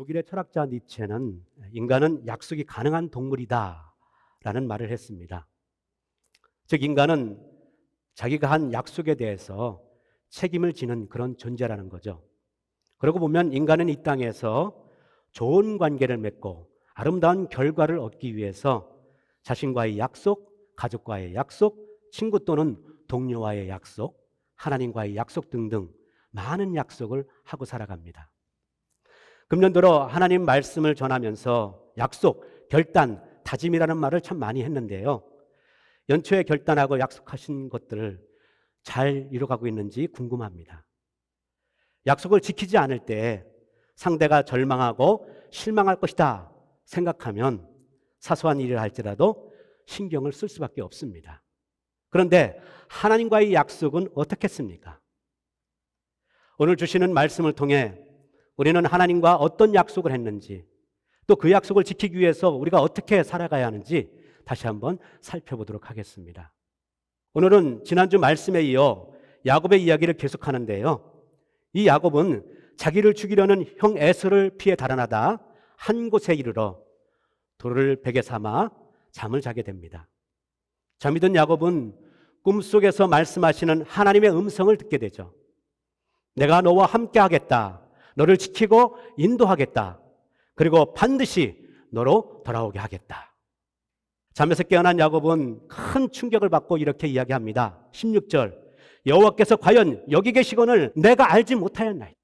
독일의 철학자 니체는 인간은 약속이 가능한 동물이다 라는 말을 했습니다. 즉 인간은 자기가 한 약속에 대해서 책임을 지는 그런 존재라는 거죠. 그러고 보면 인간은 이 땅에서 좋은 관계를 맺고 아름다운 결과를 얻기 위해서 자신과의 약속, 가족과의 약속, 친구 또는 동료와의 약속, 하나님과의 약속 등등 많은 약속을 하고 살아갑니다. 금년 들어 하나님 말씀을 전하면서 약속, 결단, 다짐이라는 말을 참 많이 했는데요. 연초에 결단하고 약속하신 것들을 잘 이뤄가고 있는지 궁금합니다. 약속을 지키지 않을 때 상대가 절망하고 실망할 것이다 생각하면 사소한 일을 할지라도 신경을 쓸 수밖에 없습니다. 그런데 하나님과의 약속은 어떻겠습니까? 오늘 주시는 말씀을 통해 우리는 하나님과 어떤 약속을 했는지, 또 그 약속을 지키기 위해서 우리가 어떻게 살아가야 하는지 다시 한번 살펴보도록 하겠습니다. 오늘은 지난주 말씀에 이어 야곱의 이야기를 계속하는데요. 이 야곱은 자기를 죽이려는 형 에서를 피해 달아나다 한 곳에 이르러 돌을 베개 삼아 잠을 자게 됩니다. 잠이 든 야곱은 꿈속에서 말씀하시는 하나님의 음성을 듣게 되죠. 내가 너와 함께 하겠다. 너를 지키고 인도하겠다. 그리고 반드시 너로 돌아오게 하겠다. 잠에서 깨어난 야곱은 큰 충격을 받고 이렇게 이야기합니다. 16절 여호와께서 과연 여기 계시거늘 내가 알지 못하였나이다.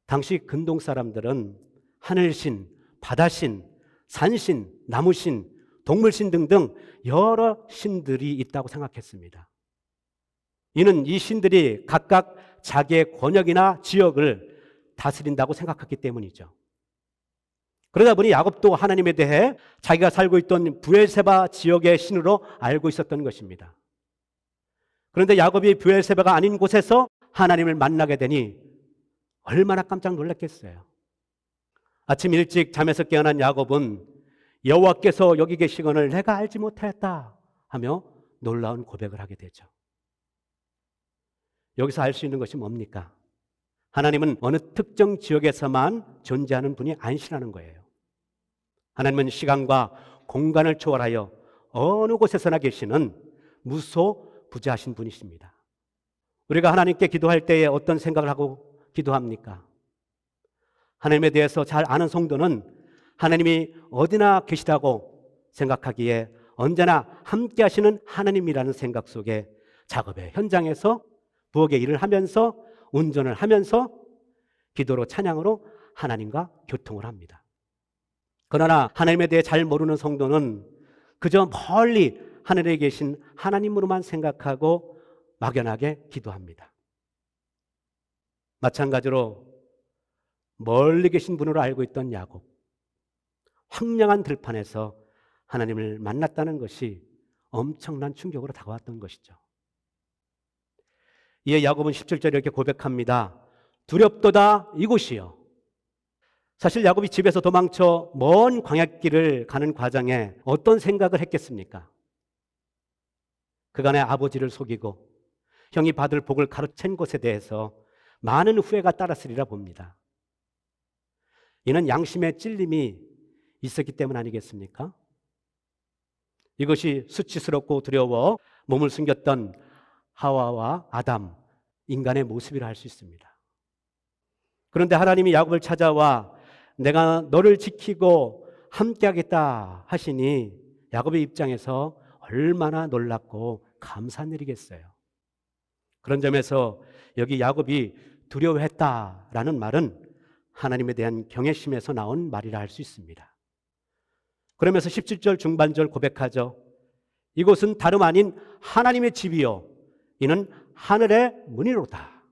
당시 근동 사람들은 하늘신, 바다신, 산신, 나무신, 동물신 등등 여러 신들이 있다고 생각했습니다. 이는 이 신들이 각각 자기의 권역이나 지역을 다스린다고 생각했기 때문이죠. 그러다 보니 야곱도 하나님에 대해 자기가 살고 있던 브엘세바 지역의 신으로 알고 있었던 것입니다. 그런데 야곱이 브엘세바가 아닌 곳에서 하나님을 만나게 되니 얼마나 깜짝 놀랐겠어요. 아침 일찍 잠에서 깨어난 야곱은 여호와께서 여기 계시거늘 내가 알지 못하였다 하며 놀라운 고백을 하게 되죠. 여기서 알 수 있는 것이 뭡니까? 하나님은 어느 특정 지역에서만 존재하는 분이 아니시라는 거예요. 하나님은 시간과 공간을 초월하여 어느 곳에서나 계시는 무소부재하신 분이십니다. 우리가 하나님께 기도할 때에 어떤 생각을 하고 기도합니까? 하나님에 대해서 잘 아는 성도는 하나님이 어디나 계시다고 생각하기에 언제나 함께 하시는 하나님이라는 생각 속에 작업의 현장에서 부엌의 일을 하면서 운전을 하면서 기도로 찬양으로 하나님과 교통을 합니다. 그러나 하나님에 대해 잘 모르는 성도는 그저 멀리 하늘에 계신 하나님으로만 생각하고 막연하게 기도합니다. 마찬가지로 멀리 계신 분으로 알고 있던 야곱, 황량한 들판에서 하나님을 만났다는 것이 엄청난 충격으로 다가왔던 것이죠. 이에 야곱은 17절에 이렇게 고백합니다. 두렵도다 이곳이요. 사실 야곱이 집에서 도망쳐 먼 광야길을 가는 과정에 어떤 생각을 했겠습니까? 그간의 아버지를 속이고 형이 받을 복을 가로챈 것에 대해서 많은 후회가 따랐으리라 봅니다. 이는 양심의 찔림이 있었기 때문 아니겠습니까? 이것이 수치스럽고 두려워 몸을 숨겼던 하와와 아담, 인간의 모습이라 할 수 있습니다. 그런데 하나님이 야곱을 찾아와 내가 너를 지키고 함께하겠다 하시니 야곱의 입장에서 얼마나 놀랍고 감사한 일이겠어요. 그런 점에서 여기 야곱이 두려워했다라는 말은 하나님에 대한 경외심에서 나온 말이라 할 수 있습니다. 그러면서 17절 중반절 고백하죠. 이곳은 다름 아닌 하나님의 집이요 이는 하늘의 문이로다.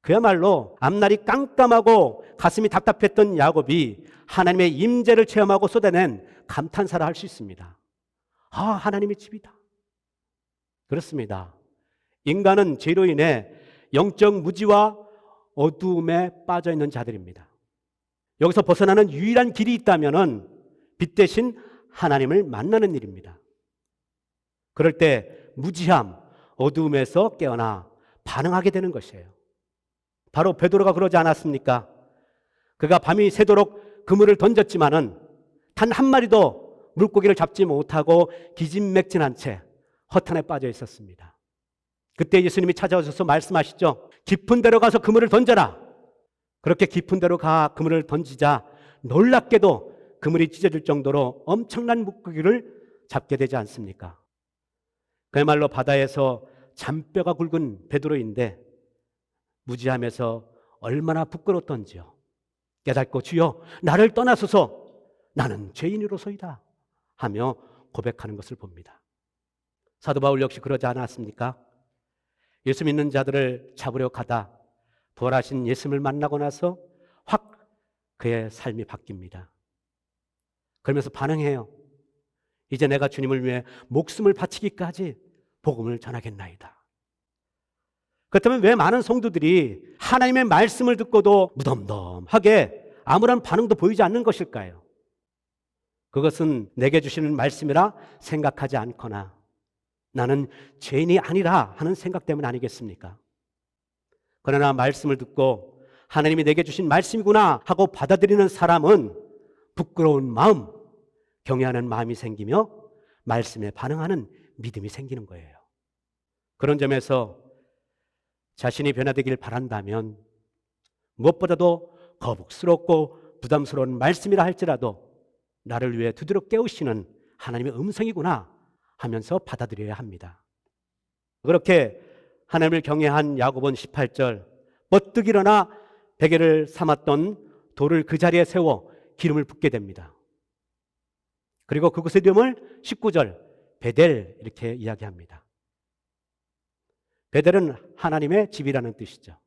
그야말로 앞날이 깜깜하고 가슴이 답답했던 야곱이 하나님의 임재를 체험하고 쏟아낸 감탄사라 할 수 있습니다. 아, 하나님의 집이다. 그렇습니다. 인간은 죄로 인해 영적 무지와 어두움에 빠져 있는 자들입니다. 여기서 벗어나는 유일한 길이 있다면 빛 대신 하나님을 만나는 일입니다. 그럴 때 무지함, 어두움에서 깨어나 반응하게 되는 것이에요. 바로 베드로가 그러지 않았습니까? 그가 밤이 새도록 그물을 던졌지만은 단 한 마리도 물고기를 잡지 못하고 기진맥진한 채 허탄에 빠져 있었습니다. 그때 예수님이 찾아오셔서 말씀하시죠. 깊은 데로 가서 그물을 던져라. 그렇게 깊은 데로 가 그물을 던지자 놀랍게도 그물이 찢어질 정도로 엄청난 물고기를 잡게 되지 않습니까? 그야말로 바다에서 잔뼈가 굵은 베드로인데 무지하면서 얼마나 부끄럽던지요. 깨닫고 주여 나를 떠나소서 나는 죄인으로소이다 하며 고백하는 것을 봅니다. 사도 바울 역시 그러지 않았습니까? 예수 믿는 자들을 잡으려 가다 부활하신 예수님을 만나고 나서 확 그의 삶이 바뀝니다. 그러면서 반응해요. 이제 내가 주님을 위해 목숨을 바치기까지 복음을 전하겠나이다. 그렇다면 왜 많은 성도들이 하나님의 말씀을 듣고도 무덤덤하게 아무런 반응도 보이지 않는 것일까요? 그것은 내게 주시는 말씀이라 생각하지 않거나 나는 죄인이 아니라 하는 생각 때문 아니겠습니까? 그러나 말씀을 듣고 하나님이 내게 주신 말씀이구나 하고 받아들이는 사람은 부끄러운 마음, 경외하는 마음이 생기며 말씀에 반응하는 믿음이 생기는 거예요. 그런 점에서 자신이 변화되길 바란다면 무엇보다도 거북스럽고 부담스러운 말씀이라 할지라도 나를 위해 두드러 깨우시는 하나님의 음성이구나 하면서 받아들여야 합니다. 그렇게 하나님을 경외한 야고보는 18절 버뜩 일어나 베개를 삼았던 돌을 그 자리에 세워 기름을 붓게 됩니다. 그리고 그곳의 이름을 19절 베델 이렇게 이야기합니다. 베델은 하나님의 집이라는 뜻이죠.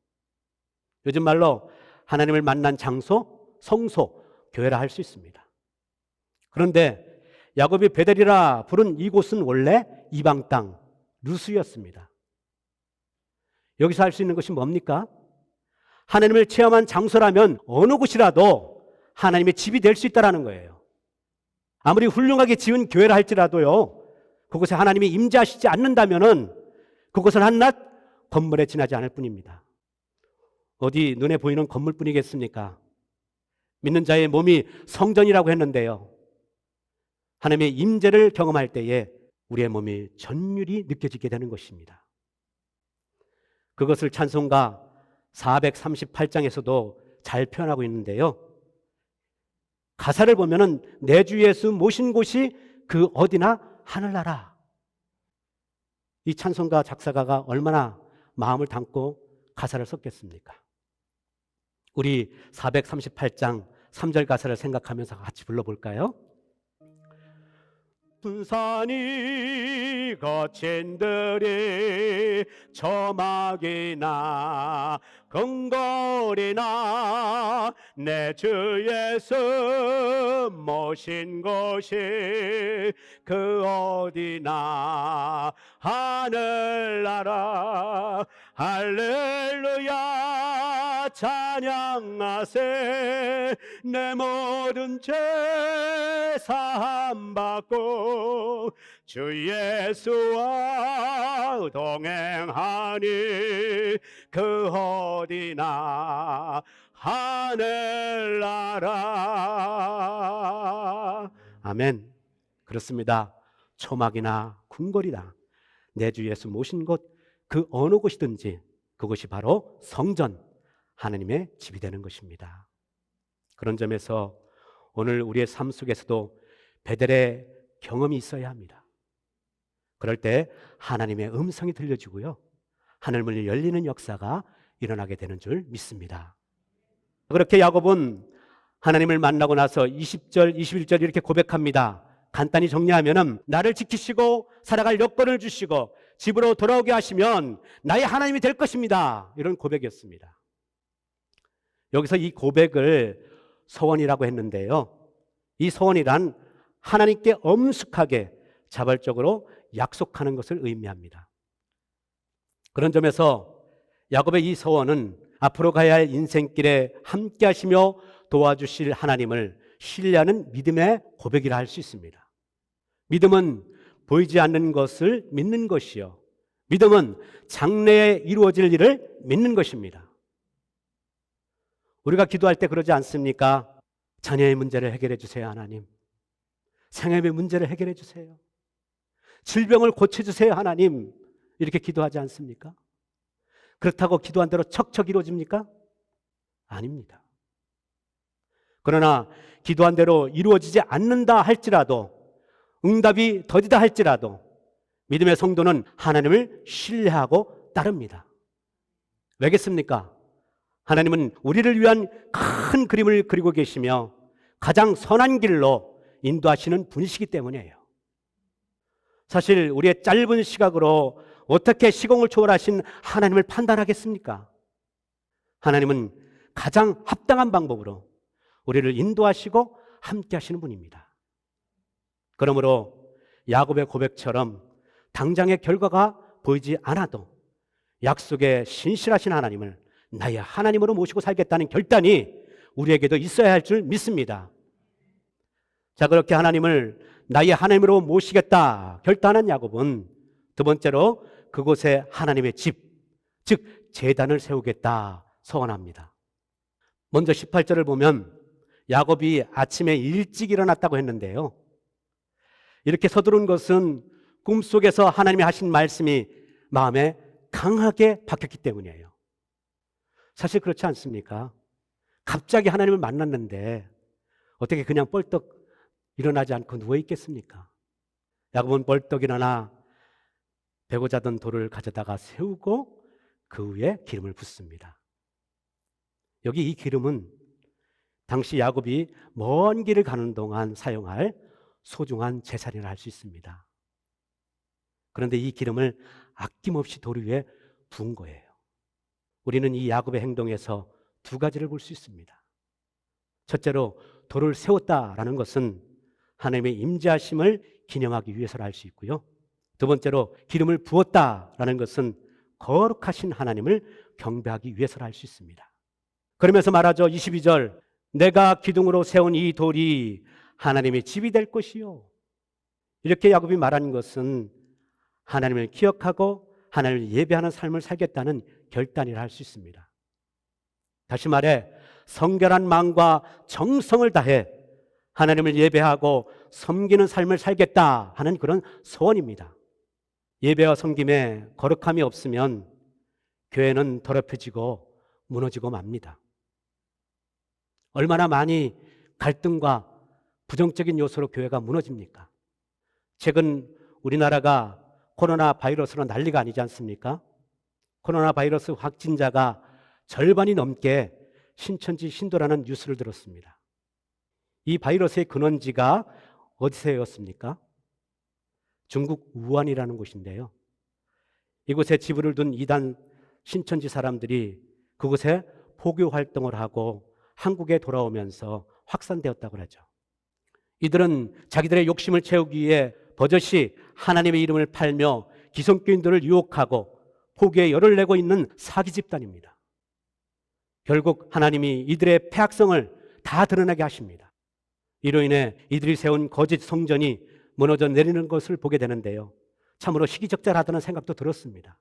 요즘 말로 하나님을 만난 장소, 성소, 교회라 할 수 있습니다. 그런데 야곱이 베델이라 부른 이곳은 원래 이방 땅 루스였습니다. 여기서 할 수 있는 것이 뭡니까? 하나님을 체험한 장소라면 어느 곳이라도 하나님의 집이 될 수 있다는 거예요. 아무리 훌륭하게 지은 교회라 할지라도요, 그곳에 하나님이 임재하시지 않는다면은 그곳은 한낱 건물에 지나지 않을 뿐입니다. 어디 눈에 보이는 건물뿐이겠습니까? 믿는 자의 몸이 성전이라고 했는데요, 하나님의 임재를 경험할 때에 우리의 몸이 전율이 느껴지게 되는 것입니다. 그것을 찬송가 438장에서도 잘 표현하고 있는데요, 가사를 보면은 내 주 예수 모신 곳이 그 어디나 하늘나라. 이 찬송가 작사가가 얼마나 마음을 담고 가사를 썼겠습니까? 우리 438장 3절 가사를 생각하면서 같이 불러볼까요? 분산이 거친 들이 저막이나 궁궐이나 내 주 예수 모신 곳이 그 어디나 하늘나라 할렐루야 찬양하세 내 모든 죄 사함 받고 주 예수와 동행하니 그 어디나 하늘나라. 아멘. 그렇습니다. 초막이나 궁궐이나 내 주 예수 모신 곳 그 어느 곳이든지 그것이 바로 성전, 하나님의 집이 되는 것입니다. 그런 점에서 오늘 우리의 삶 속에서도 베델의 경험이 있어야 합니다. 그럴 때 하나님의 음성이 들려지고요, 하늘문이 열리는 역사가 일어나게 되는 줄 믿습니다. 그렇게 야곱은 하나님을 만나고 나서 20절, 21절 이렇게 고백합니다. 간단히 정리하면은 나를 지키시고 살아갈 여건을 주시고 집으로 돌아오게 하시면 나의 하나님이 될 것입니다. 이런 고백이었습니다. 여기서 이 고백을 소원이라고 했는데요, 이 소원이란 하나님께 엄숙하게 자발적으로 약속하는 것을 의미합니다. 그런 점에서 야곱의 이 소원은 앞으로 가야 할 인생길에 함께 하시며 도와주실 하나님을 신뢰하는 믿음의 고백이라 할 수 있습니다. 믿음은 보이지 않는 것을 믿는 것이요, 믿음은 장래에 이루어질 일을 믿는 것입니다. 우리가 기도할 때 그러지 않습니까? 자녀의 문제를 해결해 주세요, 하나님. 생애의 문제를 해결해 주세요. 질병을 고쳐주세요, 하나님. 이렇게 기도하지 않습니까? 그렇다고 기도한 대로 척척 이루어집니까? 아닙니다. 그러나 기도한 대로 이루어지지 않는다 할지라도, 응답이 더디다 할지라도 믿음의 성도는 하나님을 신뢰하고 따릅니다. 왜겠습니까? 하나님은 우리를 위한 큰 그림을 그리고 계시며 가장 선한 길로 인도하시는 분이시기 때문이에요. 사실 우리의 짧은 시각으로 어떻게 시공을 초월하신 하나님을 판단하겠습니까? 하나님은 가장 합당한 방법으로 우리를 인도하시고 함께 하시는 분입니다. 그러므로 야곱의 고백처럼 당장의 결과가 보이지 않아도 약속에 신실하신 하나님을 나의 하나님으로 모시고 살겠다는 결단이 우리에게도 있어야 할 줄 믿습니다. 자, 그렇게 하나님을 나의 하나님으로 모시겠다 결단한 야곱은 두 번째로 그곳에 하나님의 집, 즉 제단을 세우겠다 서원합니다. 먼저 18절을 보면 야곱이 아침에 일찍 일어났다고 했는데요, 이렇게 서두른 것은 꿈속에서 하나님이 하신 말씀이 마음에 강하게 박혔기 때문이에요. 사실 그렇지 않습니까? 갑자기 하나님을 만났는데 어떻게 그냥 벌떡 일어나지 않고 누워 있겠습니까? 야곱은 벌떡 일어나 베고 자던 돌을 가져다가 세우고 그 위에 기름을 붓습니다. 여기 이 기름은 당시 야곱이 먼 길을 가는 동안 사용할 소중한 재산이라 할 수 있습니다. 그런데 이 기름을 아낌없이 돌 위에 부은 거예요. 우리는 이 야곱의 행동에서 두 가지를 볼 수 있습니다. 첫째로 돌을 세웠다라는 것은 하나님의 임재하심을 기념하기 위해서라 할 수 있고요. 두 번째로 기름을 부었다라는 것은 거룩하신 하나님을 경배하기 위해서라 할 수 있습니다. 그러면서 말하죠. 22절, 내가 기둥으로 세운 이 돌이 하나님의 집이 될 것이요. 이렇게 야곱이 말한 것은 하나님을 기억하고 하나님을 예배하는 삶을 살겠다는 결단이라 할 수 있습니다. 다시 말해 성결한 마음과 정성을 다해 하나님을 예배하고 섬기는 삶을 살겠다 하는 그런 소원입니다. 예배와 섬김에 거룩함이 없으면 교회는 더럽혀지고 무너지고 맙니다. 얼마나 많이 갈등과 부정적인 요소로 교회가 무너집니까? 최근 우리나라가 코로나 바이러스로 난리가 아니지 않습니까? 코로나 바이러스 확진자가 절반이 넘게 신천지 신도라는 뉴스를 들었습니다. 이 바이러스의 근원지가 어디서였습니까? 중국 우한이라는 곳인데요. 이곳에 지부를 둔 이단 신천지 사람들이 그곳에 포교 활동을 하고 한국에 돌아오면서 확산되었다고 하죠. 이들은 자기들의 욕심을 채우기 위해 버젓이 하나님의 이름을 팔며 기성교인들을 유혹하고 포교에 열을 내고 있는 사기 집단입니다. 결국 하나님이 이들의 패악성을 다 드러나게 하십니다. 이로 인해 이들이 세운 거짓 성전이 무너져 내리는 것을 보게 되는데요, 참으로 시기적절하다는 생각도 들었습니다.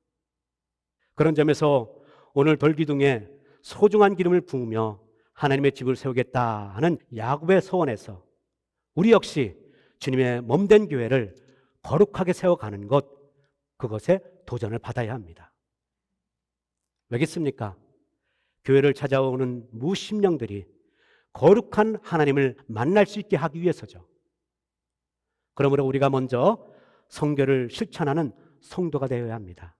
그런 점에서 오늘 돌기둥에 소중한 기름을 부으며 하나님의 집을 세우겠다 하는 야곱의 소원에서 우리 역시 주님의 몸된 교회를 거룩하게 세워가는 것, 그것에 도전을 받아야 합니다. 왜겠습니까? 교회를 찾아오는 무심령들이 거룩한 하나님을 만날 수 있게 하기 위해서죠. 그러므로 우리가 먼저 성결을 실천하는 성도가 되어야 합니다.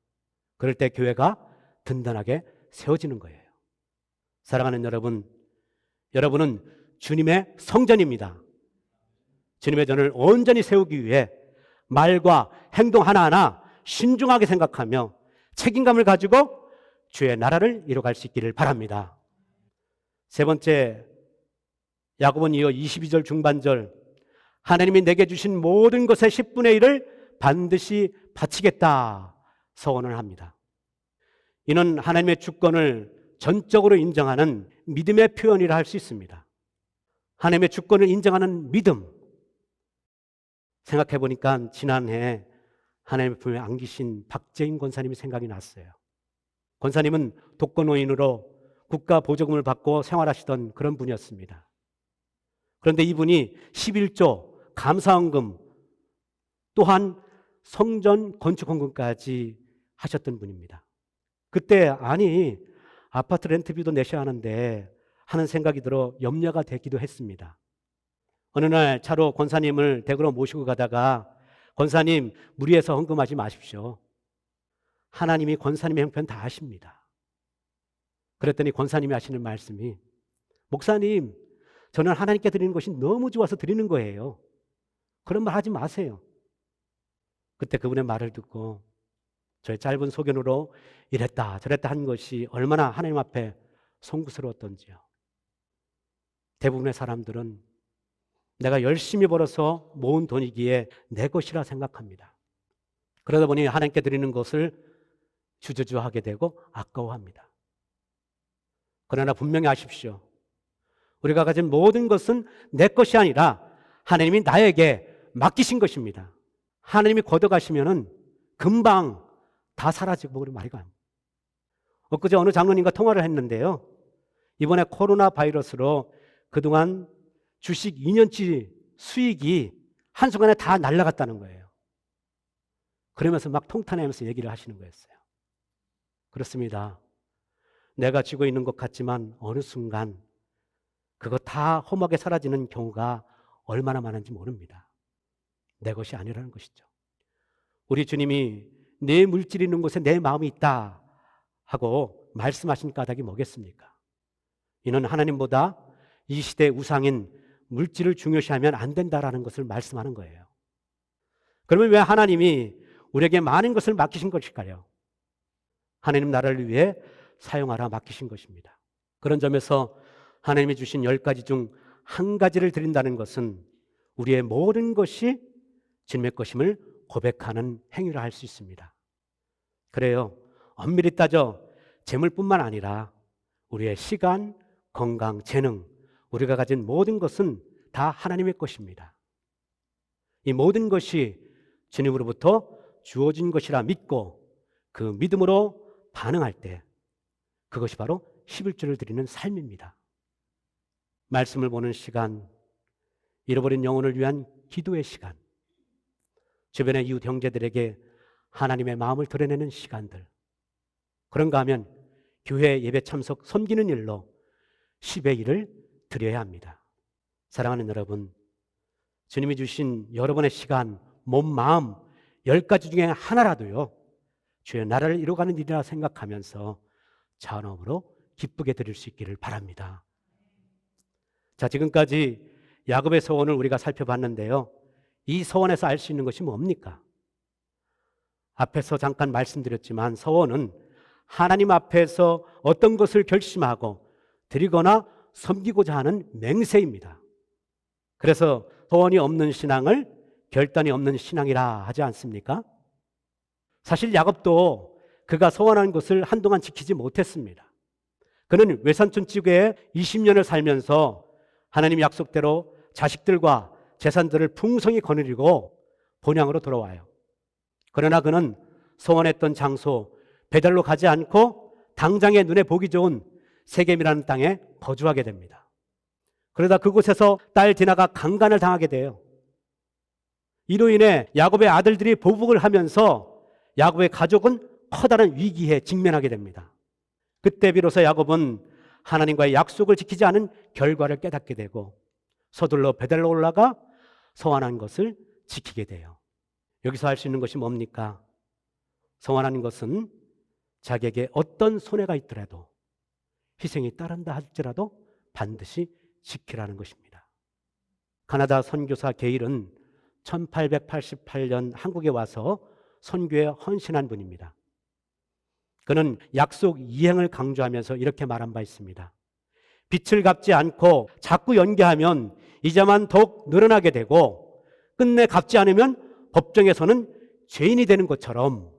그럴 때 교회가 든든하게 세워지는 거예요. 사랑하는 여러분, 여러분은 주님의 성전입니다. 주님의 전을 온전히 세우기 위해 말과 행동 하나하나 신중하게 생각하며 책임감을 가지고 주의 나라를 이뤄갈 수 있기를 바랍니다. 세 번째, 야곱은 이어 22절 중반절, 하나님이 내게 주신 모든 것의 10분의 1을 반드시 바치겠다 서원을 합니다. 이는 하나님의 주권을 전적으로 인정하는 믿음의 표현이라 할 수 있습니다. 하나님의 주권을 인정하는 믿음. 생각해 보니까 지난해 하나님의 품에 안기신 박재인 권사님이 생각이 났어요. 권사님은 독거노인으로 국가 보조금을 받고 생활하시던 그런 분이었습니다. 그런데 이분이 11조 감사원금 또한 성전 건축 헌금까지 하셨던 분입니다. 그때 아니 아파트 렌트비도 내셔야 하는데 하는 생각이 들어 염려가 되기도 했습니다. 어느 날 차로 권사님을 댁으로 모시고 가다가 권사님 무리해서 헌금하지 마십시오. 하나님이 권사님의 형편 다 아십니다. 그랬더니 권사님이 하시는 말씀이 목사님 저는 하나님께 드리는 것이 너무 좋아서 드리는 거예요. 그런 말 하지 마세요. 그때 그분의 말을 듣고 저의 짧은 소견으로 이랬다 저랬다 한 것이 얼마나 하나님 앞에 송구스러웠던지요. 대부분의 사람들은 내가 열심히 벌어서 모은 돈이기에 내 것이라 생각합니다. 그러다 보니 하나님께 드리는 것을 주저주하게 되고 아까워합니다. 그러나 분명히 아십시오. 우리가 가진 모든 것은 내 것이 아니라 하나님이 나에게 맡기신 것입니다. 하나님이 걷어가시면은 금방 다 사라지고 그러면 말이 가요. 엊그제 어느 장로님과 통화를 했는데요. 이번에 코로나 바이러스로 그동안 주식 2년치 수익이 한순간에 다 날아갔다는 거예요. 그러면서 막 통탄하면서 얘기를 하시는 거였어요. 그렇습니다. 내가 쥐고 있는 것 같지만 어느 순간 그거 다 험하게 사라지는 경우가 얼마나 많은지 모릅니다. 내 것이 아니라는 것이죠. 우리 주님이 내 물질이 있는 곳에 내 마음이 있다 하고 말씀하신 까닭이 뭐겠습니까? 이는 하나님보다 이 시대의 우상인 물질을 중요시하면 안 된다라는 것을 말씀하는 거예요. 그러면 왜 하나님이 우리에게 많은 것을 맡기신 것일까요? 하나님 나라를 위해 사용하라 맡기신 것입니다. 그런 점에서 하나님이 주신 10가지 중 한 가지를 드린다는 것은 우리의 모든 것이 주님의 것임을 고백하는 행위를 할 수 있습니다. 그래요. 엄밀히 따져 재물뿐만 아니라 우리의 시간, 건강, 재능, 우리가 가진 모든 것은 다 하나님의 것입니다. 이 모든 것이 주님으로부터 주어진 것이라 믿고 그 믿음으로 반응할 때 그것이 바로 11조를 드리는 삶입니다. 말씀을 보는 시간, 잃어버린 영혼을 위한 기도의 시간, 주변의 이웃 형제들에게 하나님의 마음을 드러내는 시간들, 그런가 하면 교회 예배 참석 섬기는 일로 10의 1을 드려야 합니다. 사랑하는 여러분, 주님이 주신 여러분의 시간, 몸, 마음 10가지 중에 하나라도요 주의 나라를 이루어가는 일이라 생각하면서 자원으로 기쁘게 드릴 수 있기를 바랍니다. 자, 지금까지 야곱의 서원을 우리가 살펴봤는데요. 이 서원에서 알 수 있는 것이 뭡니까? 앞에서 잠깐 말씀드렸지만 서원은 하나님 앞에서 어떤 것을 결심하고 드리거나 섬기고자 하는 맹세입니다. 그래서 서원이 없는 신앙을 결단이 없는 신앙이라 하지 않습니까? 사실 야곱도 그가 서원한 것을 한동안 지키지 못했습니다. 그는 외삼촌 집에 20년을 살면서 하나님 약속대로 자식들과 재산들을 풍성히 거느리고 본향으로 돌아와요. 그러나 그는 서원했던 장소 베델로 가지 않고 당장의 눈에 보기 좋은 세겜이라는 땅에 거주하게 됩니다. 그러다 그곳에서 딸 디나가 강간을 당하게 돼요. 이로 인해 야곱의 아들들이 보복을 하면서 야곱의 가족은 커다란 위기에 직면하게 됩니다. 그때 비로소 야곱은 하나님과의 약속을 지키지 않은 결과를 깨닫게 되고 서둘러 베델로 올라가 서원한 것을 지키게 돼요. 여기서 할 수 있는 것이 뭡니까? 서원하는 것은 자기에게 어떤 손해가 있더라도 희생이 따른다 할지라도 반드시 지키라는 것입니다. 가나다 선교사 게일은 1888년 한국에 와서 선교에 헌신한 분입니다. 그는 약속 이행을 강조하면서 이렇게 말한 바 있습니다. 빛을 갚지 않고 자꾸 연기하면 이자만 더욱 늘어나게 되고 끝내 갚지 않으면 법정에서는 죄인이 되는 것처럼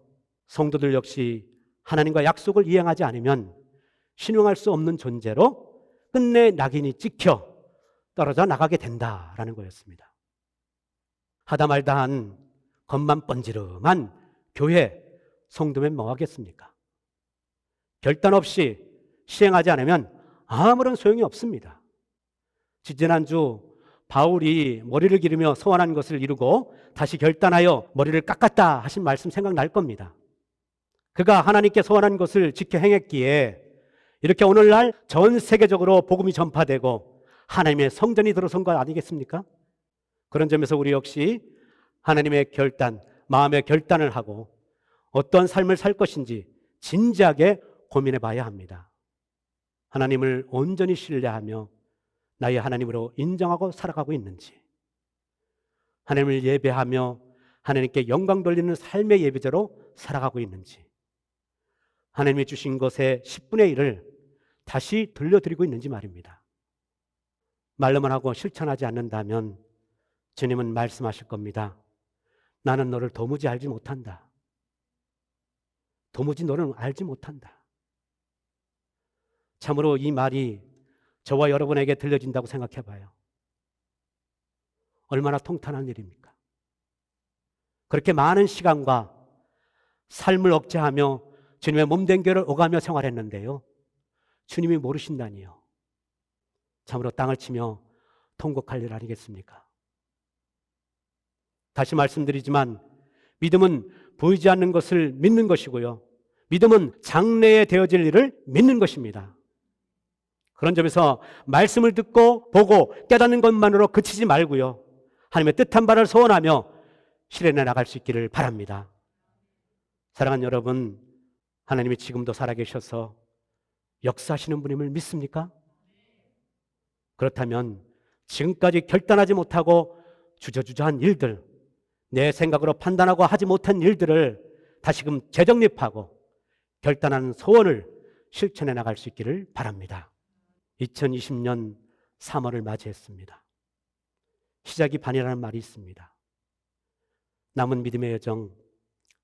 성도들 역시 하나님과 약속을 이행하지 않으면 신용할 수 없는 존재로 끝내 낙인이 찍혀 떨어져 나가게 된다라는 거였습니다. 하다 말다 한 겉만 번지름한 교회 성도면 뭐 하겠습니까? 결단 없이 시행하지 않으면 아무런 소용이 없습니다. 지지난주 바울이 머리를 기르며 소원한 것을 이루고 다시 결단하여 머리를 깎았다 하신 말씀 생각날 겁니다. 그가 하나님께 소원한 것을 지켜 행했기에 이렇게 오늘날 전 세계적으로 복음이 전파되고 하나님의 성전이 들어선 것 아니겠습니까? 그런 점에서 우리 역시 하나님의 결단, 마음의 결단을 하고 어떤 삶을 살 것인지 진지하게 고민해 봐야 합니다. 하나님을 온전히 신뢰하며 나의 하나님으로 인정하고 살아가고 있는지, 하나님을 예배하며 하나님께 영광 돌리는 삶의 예배자로 살아가고 있는지, 하나님이 주신 것의 10분의 1을 다시 돌려드리고 있는지 말입니다. 말로만 하고 실천하지 않는다면 주님은 말씀하실 겁니다. 나는 너를 도무지 알지 못한다. 도무지 너를 알지 못한다. 참으로 이 말이 저와 여러분에게 들려진다고 생각해 봐요. 얼마나 통탄한 일입니까? 그렇게 많은 시간과 삶을 억제하며 주님의 몸된 교를 오가며 생활했는데요, 주님이 모르신다니요. 참으로 땅을 치며 통곡할 일 아니겠습니까? 다시 말씀드리지만 믿음은 보이지 않는 것을 믿는 것이고요, 믿음은 장래에 되어질 일을 믿는 것입니다. 그런 점에서 말씀을 듣고 보고 깨닫는 것만으로 그치지 말고요, 하나님의 뜻한 바를 소원하며 실현해 나갈 수 있기를 바랍니다. 사랑하는 여러분, 하나님이 지금도 살아계셔서 역사하시는 분임을 믿습니까? 그렇다면 지금까지 결단하지 못하고 주저주저한 일들, 내 생각으로 판단하고 하지 못한 일들을 다시금 재정립하고 결단하는 소원을 실천해 나갈 수 있기를 바랍니다. 2020년 3월을 맞이했습니다. 시작이 반이라는 말이 있습니다. 남은 믿음의 여정,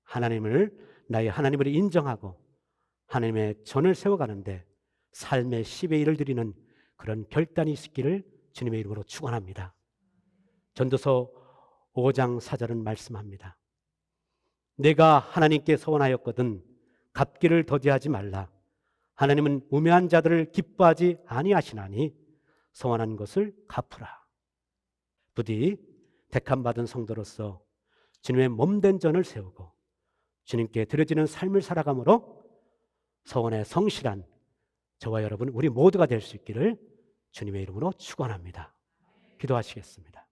하나님을 나의 하나님으로 인정하고 하나님의 전을 세워가는데 삶의 10의 1을 드리는 그런 결단이 있기를 주님의 이름으로 축원합니다. 전도서 5장 4절은 말씀합니다. 내가 하나님께 소원하였거든 갚기를 더디하지 말라. 하나님은 우매한 자들을 기뻐하지 아니하시나니 소원한 것을 갚으라. 부디 택함받은 성도로서 주님의 몸된 전을 세우고 주님께 드려지는 삶을 살아감으로 소원의 성실한 저와 여러분 우리 모두가 될 수 있기를 주님의 이름으로 축원합니다. 기도하시겠습니다.